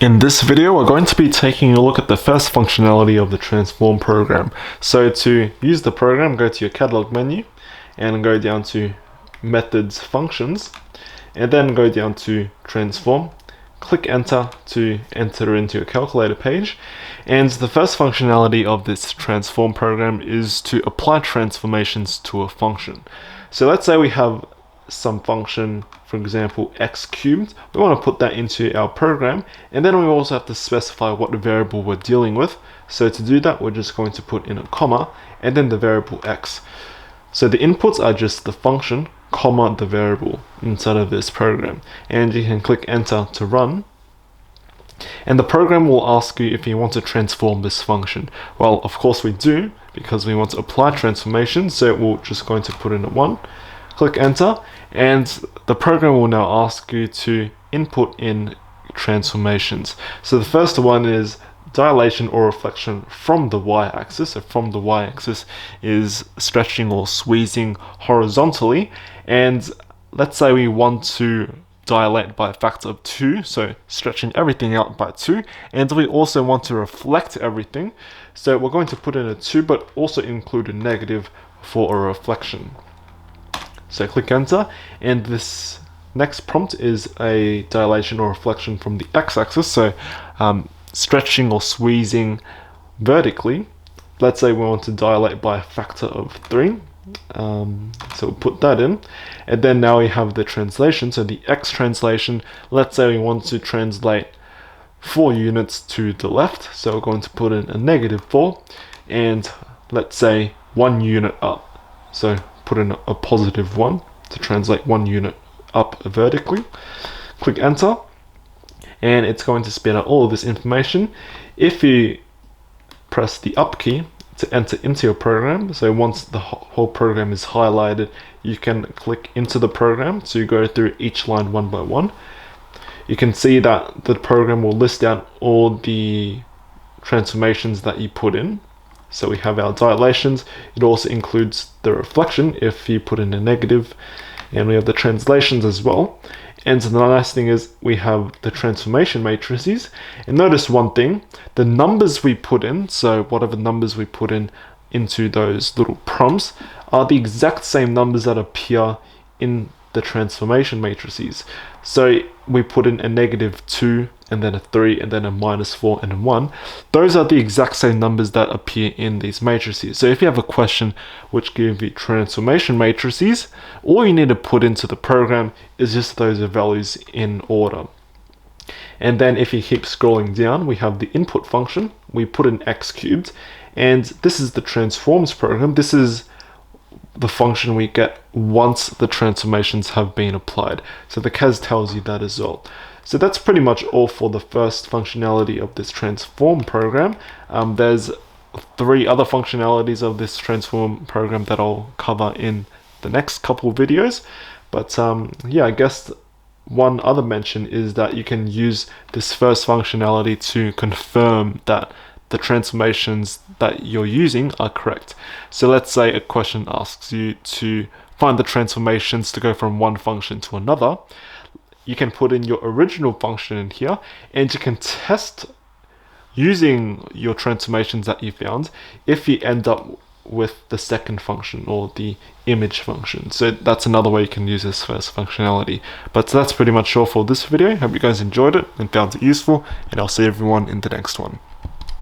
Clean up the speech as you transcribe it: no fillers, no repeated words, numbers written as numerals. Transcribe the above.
In this video, we're going to be taking a look at the first functionality of the transform program. So to use the program, go to your catalog menu and go down to methods, functions, and then go down to transform. Click enter to enter into your calculator page. And the first functionality of this transform program is to apply transformations to a function. So let's say we have some function, for example x cubed. We want to put that into our program, and then we also have to specify what variable we're dealing with. So to do that, we're just going to put in a comma and then the variable x. So the inputs are just the function comma the variable inside of this program, and you can click enter to run. And the program will ask you if you want to transform this function. Well, of course we do, because we want to apply transformation, so we're just going to put in a 1. Click enter, and the program will now ask you to input in transformations. So the first one is dilation or reflection from the y-axis. So from the y-axis is stretching or squeezing horizontally, and let's say we want to dilate by a factor of 2, so stretching everything out by 2, and we also want to reflect everything, so we're going to put in a 2 but also include a negative for a reflection. So click enter, and this next prompt is a dilation or reflection from the x-axis, so stretching or squeezing vertically. Let's say we want to dilate by a factor of 3, so we'll put that in, and then now we have the translation. So the x translation, let's say we want to translate 4 units to the left, so we're going to put in a -4, and let's say 1 unit up, so put in a +1 to translate 1 unit up vertically. Click enter, and it's going to spit out all of this information. If you press the up key to enter into your program, so once the whole program is highlighted, you can click into the program to go through each line one by one. You can see that the program will list out all the transformations that you put in. So we have our dilations, it also includes the reflection if you put in a negative, and we have the translations as well. And the nice thing is we have the transformation matrices, and notice one thing, the numbers we put in, so whatever numbers we put in into those little prompts are the exact same numbers that appear in the transformation matrices. So we put in a -2 and then a 3 and then a -4 and a 1. Those are the exact same numbers that appear in these matrices. So if you have a question which gives you transformation matrices, all you need to put into the program is just those values in order. And then if you keep scrolling down, we have the input function. We put in x cubed, and this is the transforms program. This is the function we get once the transformations have been applied. So the CAS tells you that as well. So that's pretty much all for the first functionality of this transform program. There's 3 other functionalities of this transform program that I'll cover in the next couple of videos. But yeah, I guess one other mention is that you can use this first functionality to confirm that the transformations that you're using are correct. So let's say a question asks you to find the transformations to go from one function to another. You can put in your original function in here, and you can test using your transformations that you found if you end up with the second function or the image function. So that's another way you can use this first functionality. But that's pretty much all for this video. Hope you guys enjoyed it and found it useful, and I'll see everyone in the next one.